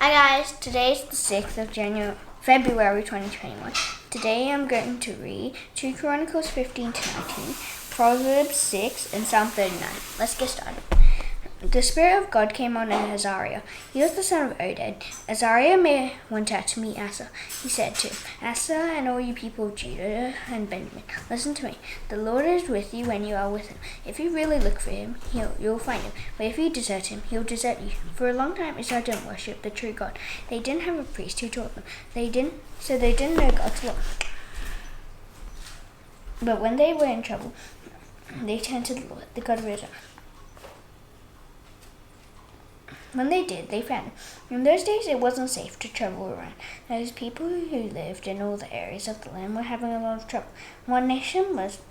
Hi guys, today's the 6th of February 2021. Today I'm going to read 2 Chronicles 15 to 19, Proverbs 6, and Psalm 39. Let's get started. The Spirit of God came on Azariah. He was the son of Oded. Azariah went out to meet Asa. He said to him, Asa and all you people of Judah and Benjamin, listen to me. The Lord is with you when you are with him. If you really look for him, you'll find him. But if you desert him, he'll desert you. For a long time Israel didn't worship the true God. They didn't have a priest who taught them. They didn't know God's law. But when they were in trouble, they turned to the Lord, the God of Israel. When they did, they found him. In those days, it wasn't safe to travel around. Those people who lived in all the areas of the land were having a lot of trouble. One nation was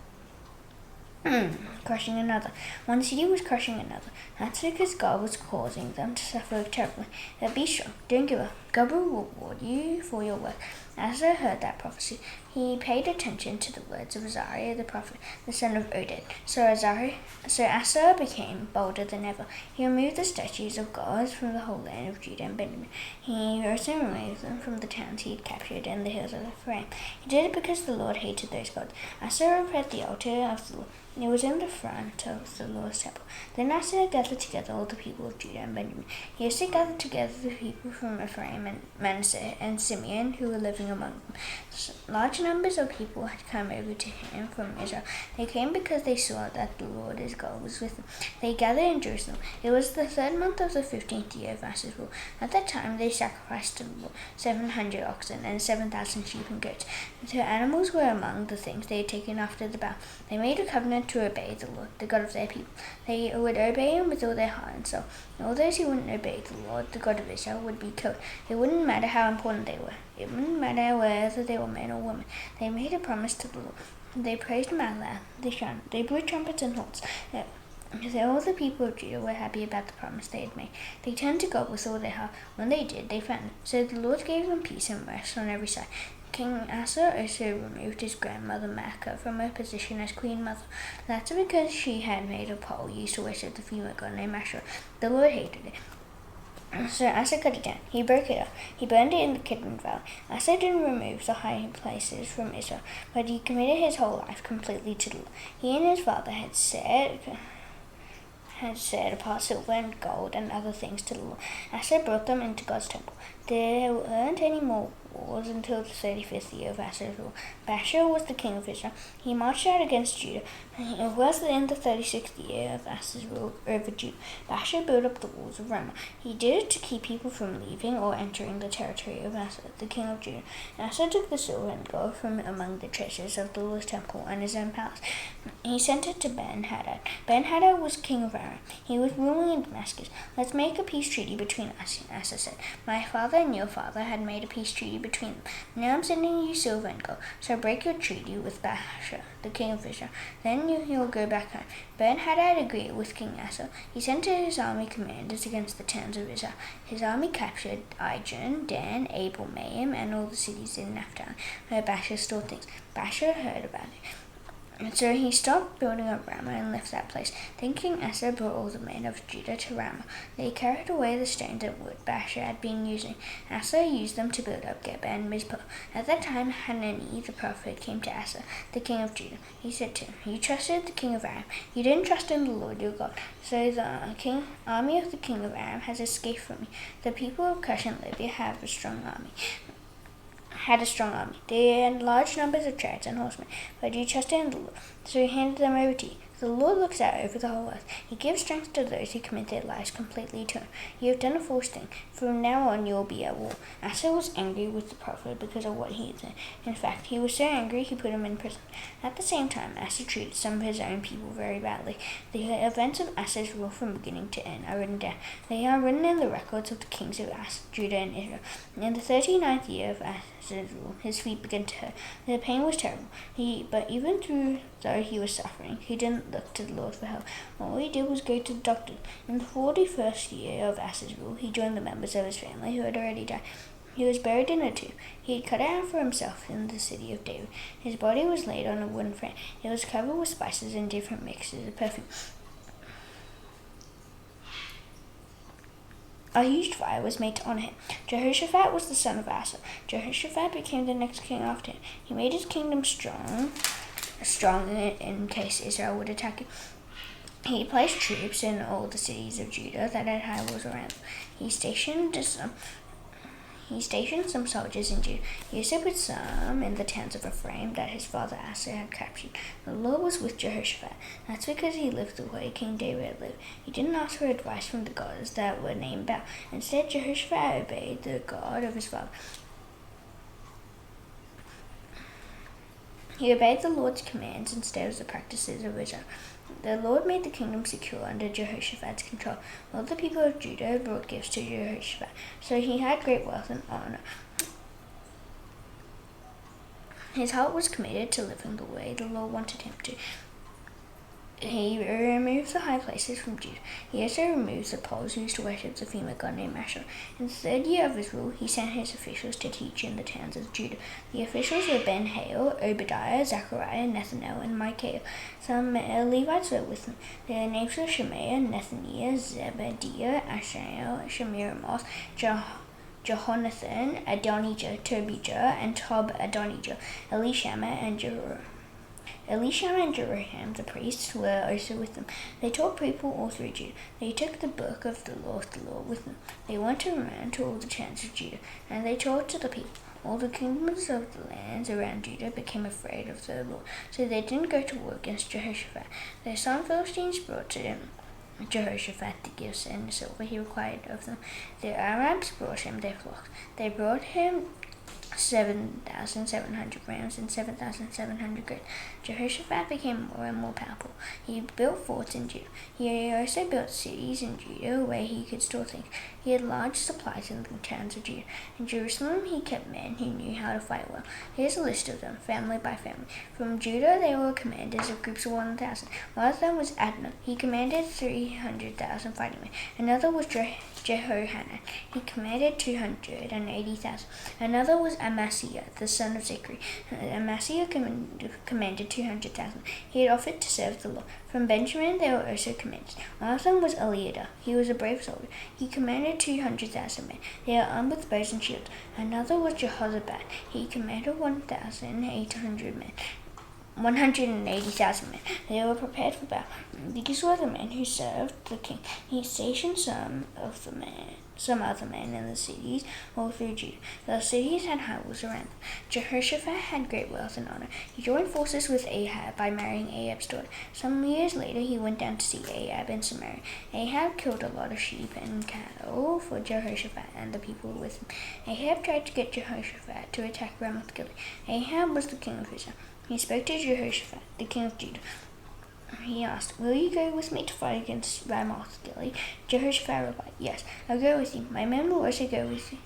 crushing another. One city was crushing another. That's because God was causing them to suffer terribly. But be strong. Don't give up. God will reward you for your work. Asa heard that prophecy. He paid attention to the words of Azariah the prophet, the son of Oded. So Asa became bolder than ever. He removed the statues of gods from the whole land of Judah and Benjamin. He also removed them from the towns he had captured and the hills of Ephraim. He did it because the Lord hated those gods. Asa repaired the altar of the Lord. It was in the front of the Lord's temple. Then Asa gathered together all the people of Judah and Benjamin. He also gathered together the people from Ephraim and Manasseh and Simeon who were living among them. Large numbers of people had come over to him from Israel. They came because they saw that the Lord his God was with them. They gathered in Jerusalem. It was the 3rd month of the 15th year of Asa's rule. At that time they sacrificed to the Lord 700 oxen and 7,000 sheep and goats. The animals were among the things they had taken after the vow. They made a covenant to obey the Lord, the God of their people. They would obey him with all their heart and soul. And all those who wouldn't obey the Lord, the God of Israel, would be killed. It wouldn't matter how important they were. It wouldn't matter whether they were men or women. They made a promise to the Lord. They praised him out loud. They shouted. They blew trumpets and horns. So all the people of Judah were happy about the promise they had made. They turned to God with all their heart. When they did, they found him. So the Lord gave them peace and rest on every side. King Asa also removed his grandmother Maacah from her position as queen mother. That's because she had made a pole used to worship the female god named Asherah. The Lord hated it. So Asa cut it down. He broke it up. He burned it in the Kidron Valley. Asa didn't remove the high places from Israel, but he committed his whole life completely to the Lord. He and his father had set apart silver and gold and other things to the Lord. Asa brought them into God's temple. There weren't any more wars until the 35th year of Asa's rule. Baasha was the king of Israel. He marched out against Judah. It was in the 36th year of Asa's rule over Judah. Baasha built up the walls of Ramah. He did it to keep people from leaving or entering the territory of Asa, the king of Judah. Asa took the silver and gold from among the treasures of the Lord's temple and his own palace. He sent it to Ben-Hadad. Ben-Hadad was king of Aram. He was ruling in Damascus. Let's make a peace treaty between us, Asa said. My father and your father had made a peace treaty between them. Now I'm sending you silver and gold. So break your treaty with Baasha, the king of Israel. Then you'll go back home. Ben-Hadad agreed with King Asa. He sent his army commanders against the towns of Israel. His army captured Ijon, Dan, Abel, Maim, and all the cities in Naphtali, where Baasha stored things. Baasha heard about it. And so he stopped building up Ramah and left that place. Then King Asa brought all the men of Judah to Ramah. They carried away the stones and wood Baasha had been using. Asa used them to build up Geba and Mizpah. At that time Hanani the prophet came to Asa, the king of Judah. He said to him, You trusted the king of Aram. You didn't trust in the Lord your God. So the army of the king of Aram has escaped from me. The people of Cush and Libya had a strong army. They had large numbers of chariots and horsemen, but you trusted in the Lord, so he handed them over to you. The Lord looks out over the whole earth. He gives strength to those who commit their lives completely to him. You have done a foolish thing. From now on you will be at war. Asa was angry with the prophet because of what he had said. In fact, he was so angry he put him in prison. At the same time, Asa treated some of his own people very badly. The events of Asa's rule from beginning to end are written down. They are written in the records of the kings of Judah and Israel. In the 39th year of Asa's rule, his feet began to hurt. The pain was terrible. But even though he was suffering, he didn't look to the Lord for help. All he did was go to the doctor. In the 41st year of Asa's rule, he joined the members of his family who had already died. He was buried in a tomb. He had cut it out for himself in the city of David. His body was laid on a wooden frame. It was covered with spices and different mixes of perfume. A huge fire was made to honor him. Jehoshaphat was the son of Asa. Jehoshaphat became the next king after him. He made his kingdom strong in case Israel would attack him. He placed troops in all the cities of Judah that had high walls around them. He stationed some soldiers in Judah. He also put some in the towns of Ephraim that his father Asa had captured. The Lord was with Jehoshaphat. That's because he lived the way King David lived. He didn't ask for advice from the gods that were named Baal. Instead, Jehoshaphat obeyed the God of his father. He obeyed the Lord's commands instead of the practices of Israel. The Lord made the kingdom secure under Jehoshaphat's control. All the people of Judah brought gifts to Jehoshaphat, so he had great wealth and honor. His heart was committed to living the way the Lord wanted him to. He removed the high places from Judah. He also removed the poles used to worship the female god named Asherah. In the 3rd year of his rule, he sent his officials to teach in the towns of Judah. The officials were Ben-Hail, Obadiah, Zechariah, Nethanel, and Micaiah. Some Levites were with them. Their names were Shemaiah, Nethaniah, Zebediah, Ashael, Shemiramoth, Jehonathan, Adonijah, Tobijah, and Tob-Adonijah, Elishama and Jeroham, the priests, were also with them. They taught people all through Judah. They took the book of the law with them. They went around to all the towns of Judah, and they taught to the people. All the kingdoms of the lands around Judah became afraid of the Lord, so they didn't go to war against Jehoshaphat. The some Philistines brought to him Jehoshaphat the gifts and silver he required of them. The Arabs brought him their flocks. They brought him 7,700 rams and 7,700 goats. Jehoshaphat became more and more powerful. He built forts in Judah. He also built cities in Judah where he could store things. He had large supplies in the towns of Judah. In Jerusalem, he kept men who knew how to fight well. Here's a list of them, family by family. From Judah, they were commanders of groups of 1,000. One of them was Adnah. He commanded 300,000 fighting men. Another was Jehohanan. He commanded 280,000. Another was Amasiah, the son of Zechariah. Amasiah commanded 200,000. He had offered to serve the Lord. From Benjamin, there were also commanders. One of them was Eliada. He was a brave soldier. He commanded 200,000 men. They were armed with bows and shields. Another was Jehozabad. He commanded 1,800 men. 180,000 men. They were prepared for battle. These were the men who served the king. He stationed some other men in the cities all through Judah. The cities had high walls around them. Jehoshaphat had great wealth and honor. He joined forces with Ahab by marrying Ahab's daughter. Some years later, he went down to see Ahab in Samaria. Ahab killed a lot of sheep and cattle for Jehoshaphat and the people with him. Ahab tried to get Jehoshaphat to attack Ramoth-Gilead. Ahab was the king of Israel. He spoke to Jehoshaphat, the king of Judah. He asked, "Will you go with me to fight against Ramoth-Gilead?" Jehoshaphat replied, "Yes, I'll go with you. My men will also go with you.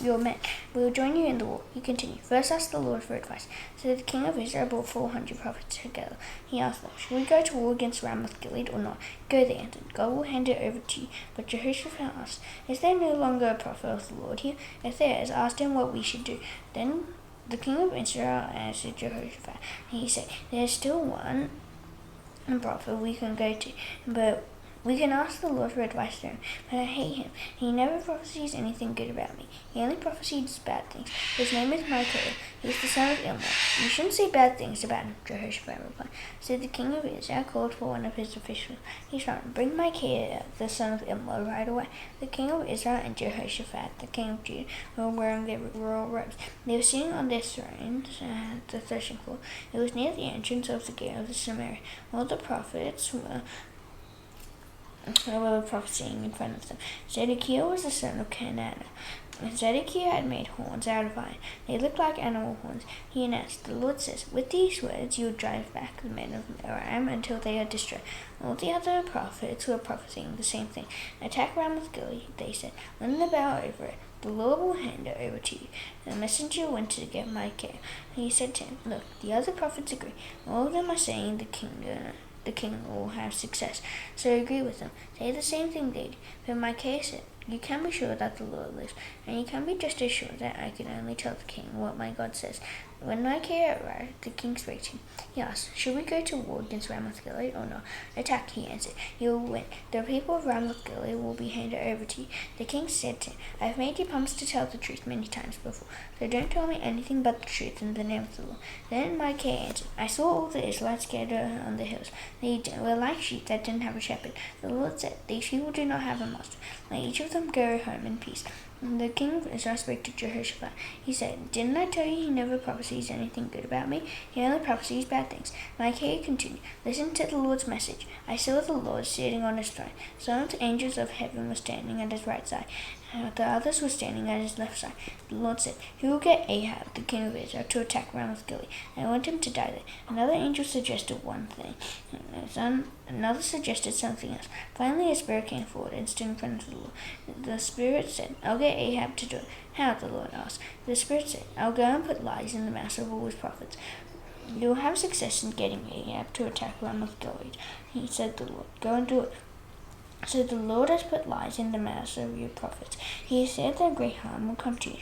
Your men will join you in the war." He continued, "First ask the Lord for advice." So the king of Israel brought 400 prophets together. He asked them, "Should we go to war against Ramoth-Gilead or not?" "Go," they answered. "God will hand it over to you." But Jehoshaphat asked, "Is there no longer a prophet of the Lord here? If there is, ask him what we should do." Then the king of Israel answered Jehoshaphat. He said, "There is still one prophet we can go to, but we can ask the Lord for advice from him. But I hate him. He never prophesies anything good about me. He only prophesies bad things. His name is Micaiah. He's the son of Ilma. You shouldn't say bad things about him," Jehoshaphat replied. So the king of Israel called for one of his officials. He said, "Bring Micaiah, the son of Ilma, right away." The king of Israel and Jehoshaphat, the king of Judah, were wearing their royal robes. They were sitting on their thrones at the threshing floor. It was near the entrance of the gate of the Samaria. All the prophets were prophesying in front of them. Zedekiah was the son of Kenana. Zedekiah had made horns out of iron. They looked like animal horns. He announced, "The Lord says, with these words you will drive back the men of Aram until they are destroyed." All the other prophets were prophesying the same thing. "Attack Ramoth-Gilead," they said. "Ring the bell over it. The Lord will hand it over to you." The messenger went to get Micaiah. He said to him, "Look, the other prophets agree. All of them are saying the king will have success, so agree with them. Say the same thing they do." But Micaiah said, "You can be sure that the Lord lives, and you can be just as sure that I can only tell the king what my God says." When Micaiah arrived, the king spoke to him. He asked, "Should we go to war against Ramoth Gilead or not?" "Attack," he answered. "You will win. The people of Ramoth Gilead will be handed over to you." The king said to him, "I have made you promise to tell the truth many times before, so don't tell me anything but the truth in the name of the Lord." Then Micaiah answered, "I saw all the Israelites scattered on the hills. They were like sheep that didn't have a shepherd. The Lord said, 'These people do not have a master. Let each of them go home in peace.'" The king of Israel spoke to Jehoshaphat. He said, "Didn't I tell you he never prophesies anything good about me? He only prophesies bad things." Micaiah continued, "Listen to the Lord's message. I saw the Lord sitting on his throne. Some of the angels of heaven were standing at his right side, and the others were standing at his left side. The Lord said, 'Who will get Ahab, the king of Israel, to attack Ramoth Gilead? I want him to die there.' Another angel suggested one thing. Another suggested something else. Finally, a spirit came forward and stood in front of the Lord. The spirit said, 'I'll get Ahab to do it.' 'How?' the Lord asked. The spirit said, 'I'll go and put lies in the mouths of all his prophets. You will have success in getting Ahab to attack Ramoth Gilead.' He said, 'The Lord, go and do it.' So the Lord has put lies in the mouths of your prophets. He has said that great harm will come to you."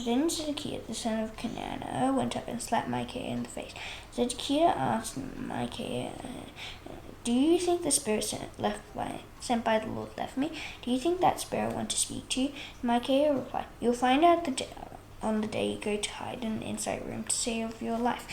Then Zedekiah, the son of Kenana, went up and slapped Micaiah in the face. Zedekiah asked Micaiah, "Do you think the spirit sent by the Lord left me? Do you think that spirit wants to speak to you?" Micaiah replied, "You'll find out on the day you go to hide in the inside room to save your life."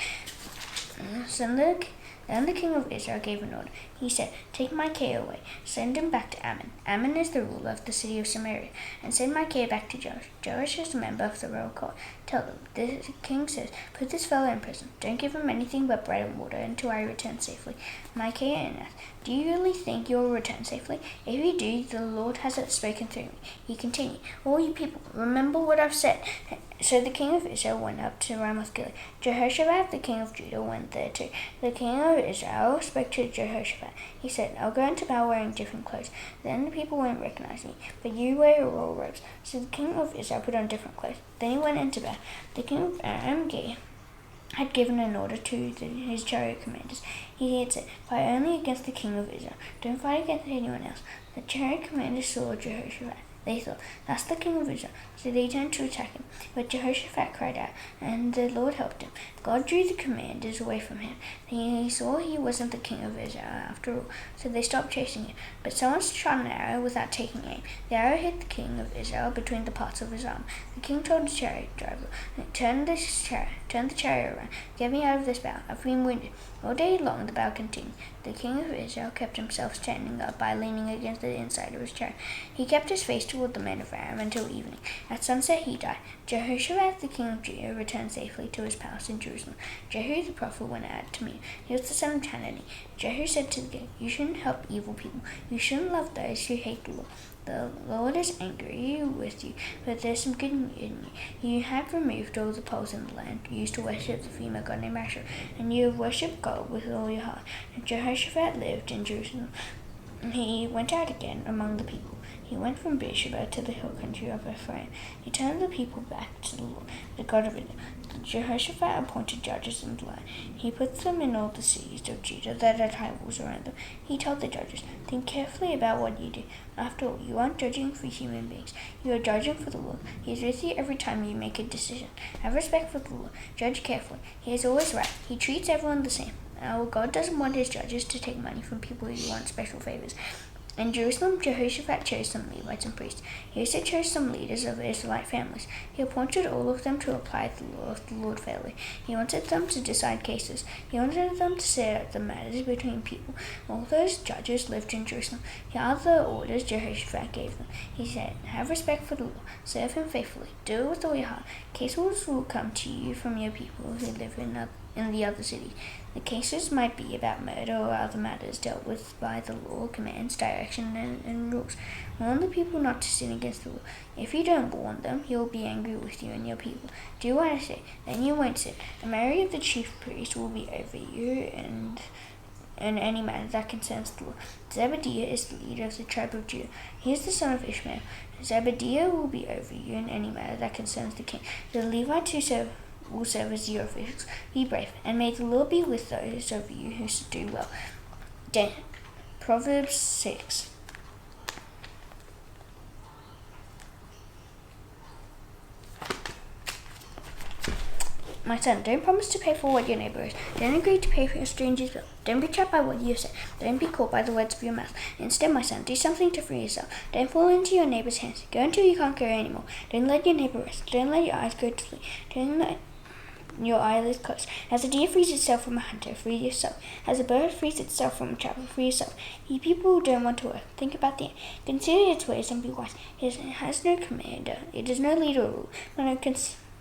Then the king of Israel gave an order. He said, "Take Micaiah away. Send him back to Ammon. Ammon is the ruler of the city of Samaria. And send Micaiah back to Joash. Joash is a member of the royal court. Tell them, the king says, put this fellow in prison. Don't give him anything but bread and water until I return safely." Micaiah asked, "Do you really think you will return safely? If you do, the Lord hasn't spoken through me." He continued, "All you people, remember what I've said." So the king of Israel went up to Ramoth Gilead. Jehoshaphat, the king of Judah, went there too. The king of Israel spoke to Jehoshaphat. He said, "I'll go into battle wearing different clothes. Then the people won't recognize me, but you wear royal robes." So the king of Israel put on different clothes. Then he went into battle. The king of Aram had given an order to his chariot commanders. He had said, "Fight only against the king of Israel. Don't fight against anyone else." The chariot commanders saw Jehoshaphat. They thought, "That's the king of Israel." So they turned to attack him. But Jehoshaphat cried out, and the Lord helped him. God drew the commanders away from him. He saw he wasn't the king of Israel after all, so they stopped chasing him. But someone shot an arrow without taking aim. The arrow hit the king of Israel between the parts of his arm. The king told his chariot driver, turn the chariot around. Get me out of this battle. I've been wounded." All day long the battle continued. The king of Israel kept himself standing up by leaning against the inside of his chariot. He kept his face toward the men of Aram until evening. At sunset he died. Jehoshaphat, the king of Judah, returned safely to his palace in Jerusalem. Jehu the prophet went out to meet him. He was the son of Hanani. Jehu said to the king, "You shouldn't help evil people. You shouldn't love those who hate the Lord. The Lord is angry with you, but there's some good news in you. You have removed all the poles in the land used to worship the female god named Asherah, and you have worshipped God with all your heart." And Jehoshaphat lived in Jerusalem. He went out again among the people. He went from Beersheba to the hill country of Ephraim. He turned the people back to the Lord, the God of Israel. Jehoshaphat appointed judges in the land. He put them in all the cities of Judah that had high walls around them. He told the judges, "Think carefully about what you do. After all, you aren't judging for human beings. You are judging for the Lord. He is with you every time you make a decision. Have respect for the Lord. Judge carefully. He is always right. He treats everyone the same. Our God doesn't want his judges to take money from people who want special favors." In Jerusalem, Jehoshaphat chose some Levites and priests. He also chose some leaders of Israelite families. He appointed all of them to apply the law of the Lord fairly. He wanted them to decide cases. He wanted them to set the matters between people. All those judges lived in Jerusalem. Here are the orders Jehoshaphat gave them. He said, "Have respect for the law. Serve him faithfully. Do it with all your heart. Cases will come to you from your people who live in the other cities. The cases might be about murder or other matters dealt with by the law, commands, direction, and rules. Warn the people not to sin against the law. If you don't warn them, he will be angry with you and your people. Do what I say, then you won't sin. And Mary of the chief priest will be over you, and any matter that concerns the law. Zebediah is the leader of the tribe of Judah. He is the son of Ishmael. Zebediah will be over you in any matter that concerns the king. The Levites who will serve as your officials. Be brave, and may the Lord be with those of you who do well." Proverbs 6. My son, don't promise to pay for what your neighbor owes. Don't agree to pay for your stranger's bill. Don't be trapped by what you have said. Don't be caught by the words of your mouth. Instead, my son, do something to free yourself. Don't fall into your neighbor's hands. Go until you can't go anymore. Don't let your neighbor rest. Don't let your eyes go to sleep. Don't let your eyelids close. As a deer frees itself from a hunter, free yourself. As a bird frees itself from a trapper, free yourself. You people who don't want to work, think about the end. Consider its ways and be wise. It has no commander. It is no leader or rule,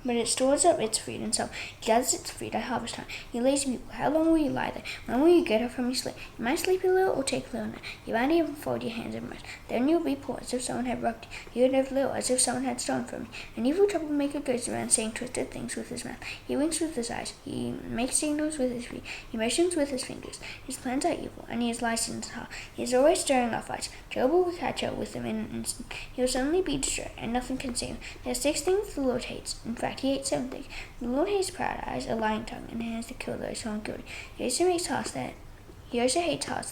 but it stores up its food and so it gathers its food at harvest time. You lazy people, how long will you lie there? When will you get up from your sleep? You might sleep a little or take a little nap. You might even fold your hands and rest. Then you'll be poor, as if someone had robbed you. You would have little, as if someone had stolen from you. An evil troublemaker goes around saying twisted things with his mouth. He winks with his eyes. He makes signals with his feet. He motions with his fingers. His plans are evil, and he has lies in his heart. He is always stirring up fights. Trouble will catch up with him in an instant. He will suddenly be destroyed, and nothing can save him. There are 6 things the Lord hates. In fact, he hates 7 things. The Lord hates proud eyes, a lying tongue, and hands to kill those who are guilty. He also hates hearts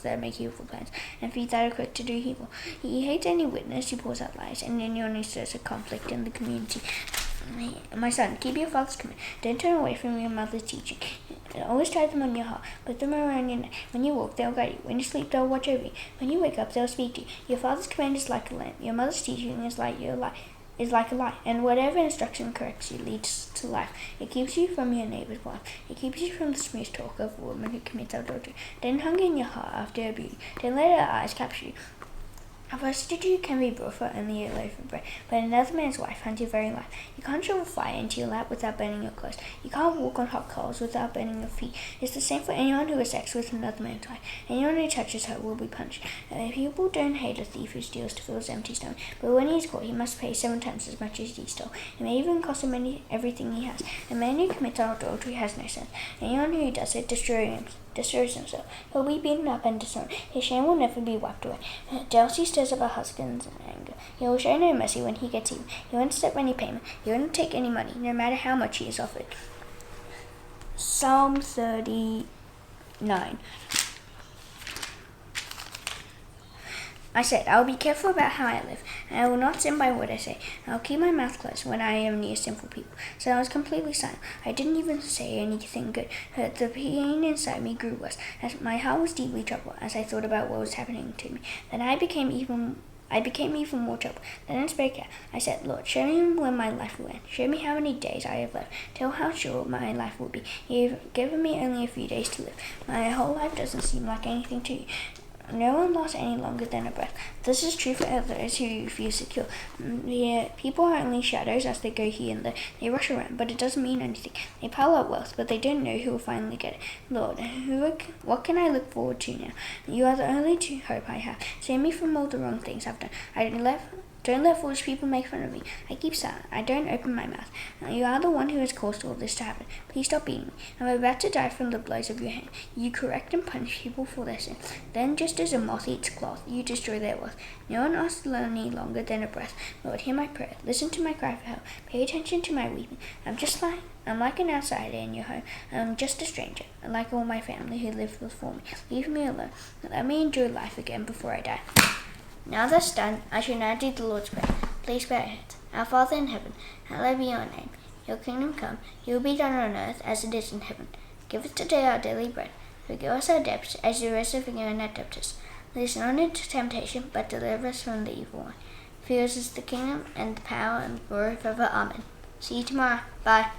that make evil plans, and feet that are quick to do evil. He hates any witness who pours out lies, and anyone who stirs a conflict in the community. My son, keep your father's command. Don't turn away from your mother's teaching. Always tie them on your heart. Put them around your neck. When you walk, they'll guide you. When you sleep, they'll watch over you. When you wake up, they'll speak to you. Your father's command is like a lamp. Your mother's teaching is like a lie, and whatever instruction corrects you leads to life. It keeps you from your neighbor's wife. It keeps you from the smooth talk of a woman who commits adultery. Don't hunger in your heart after her beauty. Don't let her eyes capture you. A prostitute can be brought for only a loaf of bread, but another man's wife hunts your very life. You can't shovel fire into your lap without burning your clothes. You can't walk on hot coals without burning your feet. It's the same for anyone who has sex with another man's wife. Anyone who touches her will be punished. People don't hate a thief who steals to fill his empty stomach, but when he is caught, he must pay 7 times as much as he stole. It may even cost him everything he has. A man who commits adultery has no sense. Anyone who does it destroys himself. He'll be beaten up and disowned. His shame will never be wiped away. Jealousy stirs up a husband's anger. He will show no mercy when he gets even. He won't accept any payment. He won't take any money, no matter how much he is offered. Psalm 39. I said, I will be careful about how I live, and I will not sin by what I say. I will keep my mouth closed when I am near sinful people. So I was completely silent. I didn't even say anything good. The pain inside me grew worse, as my heart was deeply troubled as I thought about what was happening to me. Then I became even more troubled. Then I spoke out. I said, Lord, show me when my life will end. Show me how many days I have left. Tell how short my life will be. You've given me only a few days to live. My whole life doesn't seem like anything to you. No one lasts any longer than a breath. This is true for others who feel secure. People are only shadows as they go here and there. They rush around, but it doesn't mean anything. They pile up wealth, but they don't know who will finally get it. Lord, what can I look forward to now? You are the only true hope I have. Save me from all the wrong things I've done. Don't let foolish people make fun of me. I keep silent. I don't open my mouth. You are the one who has caused all this to happen. Please stop beating me. I'm about to die from the blows of your hand. You correct and punish people for their sin. Then, just as a moth eats cloth, you destroy their wealth. No one lasts any longer than a breath. Lord, hear my prayer. Listen to my cry for help. Pay attention to my weeping. I'm like an outsider in your home. I'm just a stranger, like all my family who lived before me. Leave me alone. Let me enjoy life again before I die. Now that's done, I shall now do the Lord's Prayer. Please bow your heads. Our Father in heaven, hallowed be your name. Your kingdom come, your will be done on earth as it is in heaven. Give us today our daily bread. Forgive us our debts as we also forgive our debtors. Lead us not into temptation, but deliver us from the evil one. For yours is the kingdom, and the power, and the glory forever. Amen. See you tomorrow. Bye.